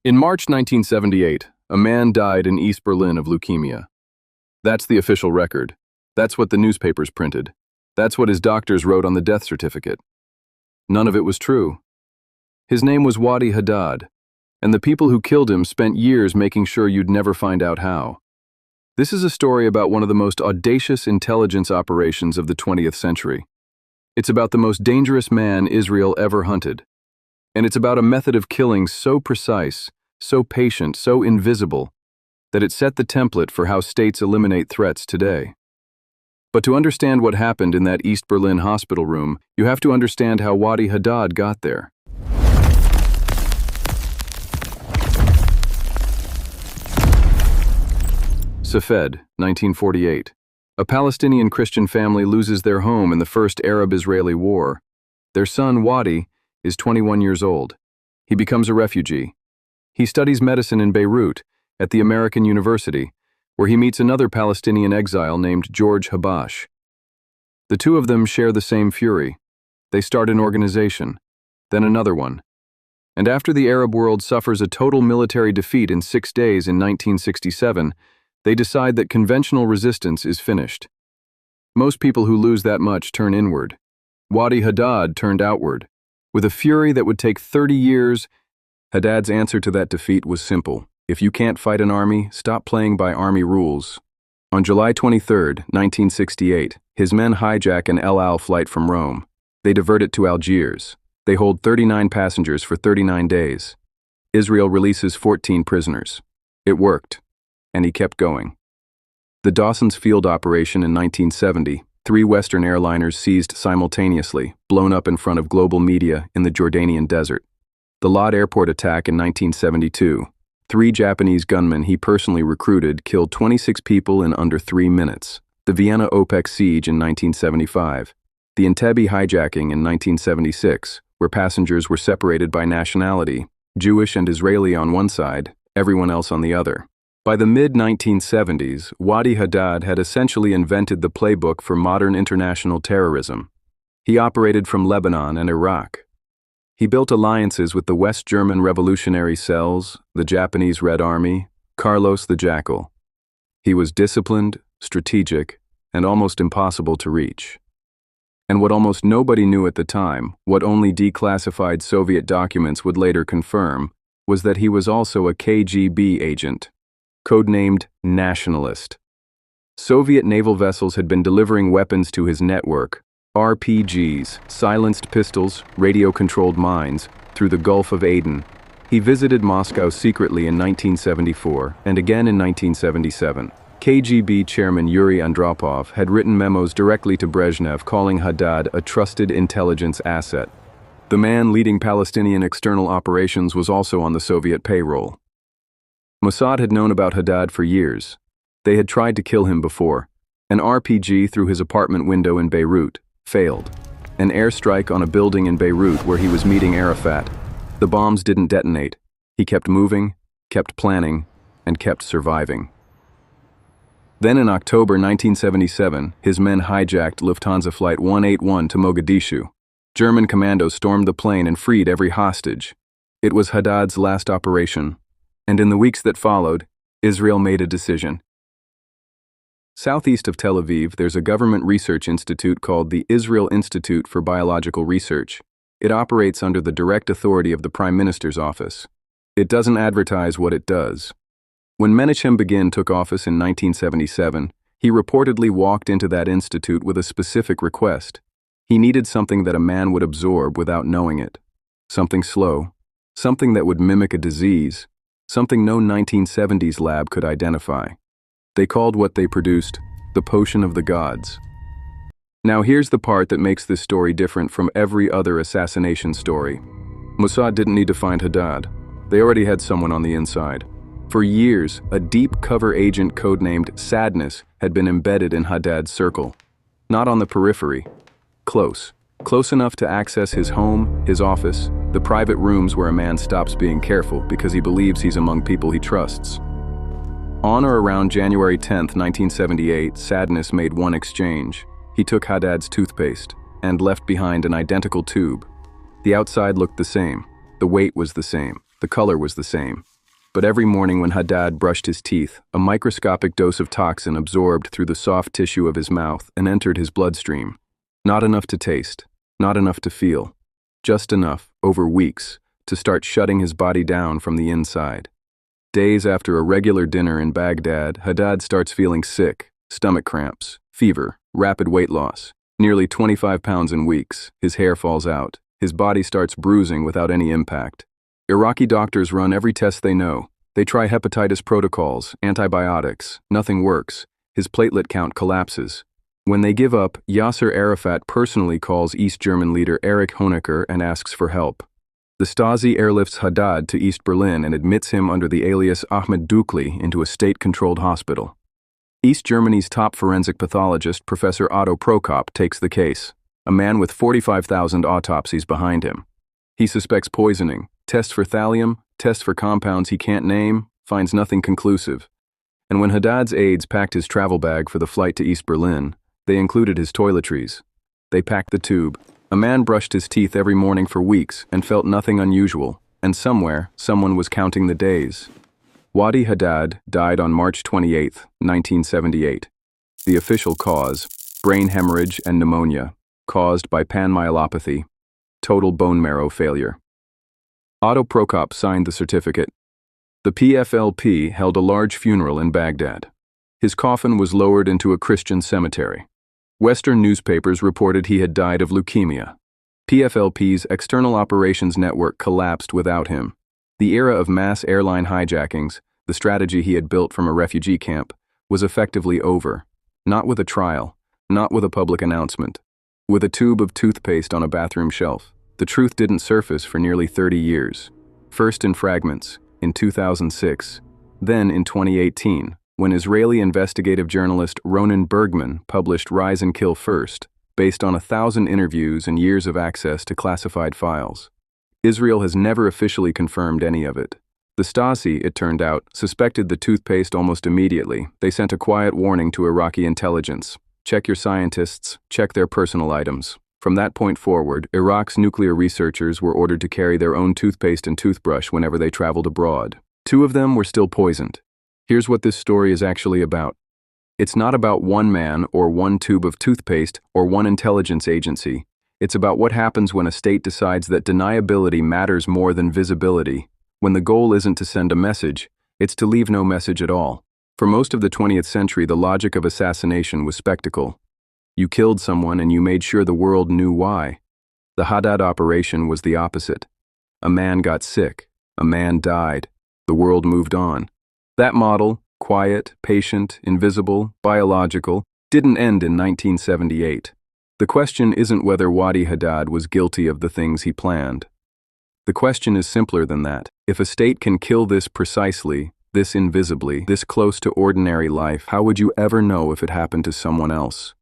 In March 1978, a man died in East Berlin of leukemia. That's the official record. That's what the newspapers printed. That's what his doctors wrote on the death certificate. None of it was true. His name was Wadi Haddad, and the people who killed him spent years making sure you'd never find out how. This is a story about one of the most audacious intelligence operations of the 20th century. It's about the most dangerous man Israel ever hunted. And it's about a method of killing so precise, so patient, so invisible, that it set the template for how states eliminate threats today. But to understand what happened in that East Berlin hospital room, you have to understand how Wadi Haddad got there. Safed, 1948. A Palestinian Christian family loses their home in the first Arab-Israeli war. Their son, Wadi, is 21 years old. He becomes a refugee. He studies medicine in Beirut, at the American University, where he meets another Palestinian exile named George Habash. The two of them share the same fury. They start an organization, then another one. And after the Arab world suffers a total military defeat in 6 days in 1967, they decide that conventional resistance is finished. Most people who lose that much turn inward. Wadi Haddad turned outward. With a fury that would take 30 years, Haddad's answer to that defeat was simple. If you can't fight an army, stop playing by army rules. On July 23, 1968, his men hijack an El Al flight from Rome. They divert it to Algiers. They hold 39 passengers for 39 days. Israel releases 14 prisoners. It worked, and he kept going. The Dawson's Field operation in 1970, 3 Western airliners seized simultaneously, blown up in front of global media in the Jordanian desert. The Lod Airport attack in 1972, 3 Japanese gunmen he personally recruited killed 26 people in under 3 minutes. The Vienna OPEC siege in 1975. The Entebbe hijacking in 1976, where passengers were separated by nationality, Jewish and Israeli on one side, everyone else on the other. By the mid-1970s, Wadi Haddad had essentially invented the playbook for modern international terrorism. He operated from Lebanon and Iraq. He built alliances with the West German revolutionary cells, the Japanese Red Army, Carlos the Jackal. He was disciplined, strategic, and almost impossible to reach. And what almost nobody knew at the time, what only declassified Soviet documents would later confirm, was that he was also a KGB agent, codenamed Nationalist. Soviet naval vessels had been delivering weapons to his network, RPGs, silenced pistols, radio-controlled mines, through the Gulf of Aden. He visited Moscow secretly in 1974 and again in 1977. KGB chairman Yuri Andropov had written memos directly to Brezhnev calling Haddad a trusted intelligence asset. The man leading Palestinian external operations was also on the Soviet payroll. Mossad had known about Haddad for years. They had tried to kill him before. An RPG through his apartment window in Beirut failed. An airstrike on a building in Beirut where he was meeting Arafat. The bombs didn't detonate. He kept moving, kept planning, and kept surviving. Then in October 1977, his men hijacked Lufthansa Flight 181 to Mogadishu. German commandos stormed the plane and freed every hostage. It was Haddad's last operation. And in the weeks that followed, Israel made a decision. Southeast of Tel Aviv, there's a government research institute called the Israel Institute for Biological Research. It operates under the direct authority of the Prime Minister's office. It doesn't advertise what it does. When Menachem Begin took office in 1977, he reportedly walked into that institute with a specific request. He needed something that a man would absorb without knowing it. Something slow. Something that would mimic a disease. Something no 1970s lab could identify. They called what they produced the potion of the gods. Now here's the part that makes this story different from every other assassination story. Mossad didn't need to find Haddad. They already had someone on the inside. For years, a deep cover agent codenamed Sadness had been embedded in Haddad's circle. Not on the periphery. Close. Close enough to access his home, his office, the private rooms where a man stops being careful because he believes he's among people he trusts. On or around January 10, 1978, Sadness made one exchange. He took Haddad's toothpaste and left behind an identical tube. The outside looked the same. The weight was the same. The color was the same. But every morning when Haddad brushed his teeth, a microscopic dose of toxin absorbed through the soft tissue of his mouth and entered his bloodstream. Not enough to taste, not enough to feel, just enough, over weeks, to start shutting his body down from the inside. Days after a regular dinner in Baghdad, Haddad starts feeling sick, stomach cramps, fever, rapid weight loss, nearly 25 pounds in weeks. His hair falls out. His body starts bruising without any impact. Iraqi doctors run every test they know. They try hepatitis protocols, antibiotics. Nothing works. His platelet count collapses. When they give up, Yasser Arafat personally calls East German leader Erich Honecker and asks for help. The Stasi airlifts Haddad to East Berlin and admits him under the alias Ahmed Dukli into a state-controlled hospital. East Germany's top forensic pathologist, Professor Otto Prokop, takes the case, a man with 45,000 autopsies behind him. He suspects poisoning, tests for thallium, tests for compounds he can't name, finds nothing conclusive. And when Haddad's aides packed his travel bag for the flight to East Berlin, they included his toiletries. They packed the tube. A man brushed his teeth every morning for weeks and felt nothing unusual, and somewhere, someone was counting the days. Wadi Haddad died on March 28, 1978. The official cause, brain hemorrhage and pneumonia, caused by panmyelopathy, total bone marrow failure. Otto Prokop signed the certificate. The PFLP held a large funeral in Baghdad. His coffin was lowered into a Christian cemetery. Western newspapers reported he had died of leukemia. PFLP's external operations network collapsed without him. The era of mass airline hijackings, the strategy he had built from a refugee camp, was effectively over. Not with a trial, not with a public announcement. With a tube of toothpaste on a bathroom shelf. The truth didn't surface for nearly 30 years. First in fragments, in 2006, then in 2018, when Israeli investigative journalist Ronen Bergman published Rise and Kill First, based on 1,000 interviews and years of access to classified files. Israel has never officially confirmed any of it. The Stasi, it turned out, suspected the toothpaste almost immediately. They sent a quiet warning to Iraqi intelligence. Check your scientists, check their personal items. From that point forward, Iraq's nuclear researchers were ordered to carry their own toothpaste and toothbrush whenever they traveled abroad. 2 of them were still poisoned. Here's what this story is actually about. It's not about one man or one tube of toothpaste or one intelligence agency. It's about what happens when a state decides that deniability matters more than visibility. When the goal isn't to send a message, it's to leave no message at all. For most of the 20th century, the logic of assassination was spectacle. You killed someone and you made sure the world knew why. The Haddad operation was the opposite. A man got sick. A man died. The world moved on. That model, quiet, patient, invisible, biological, didn't end in 1978. The question isn't whether Wadi Haddad was guilty of the things he planned. The question is simpler than that. If a state can kill this precisely, this invisibly, this close to ordinary life, how would you ever know if it happened to someone else?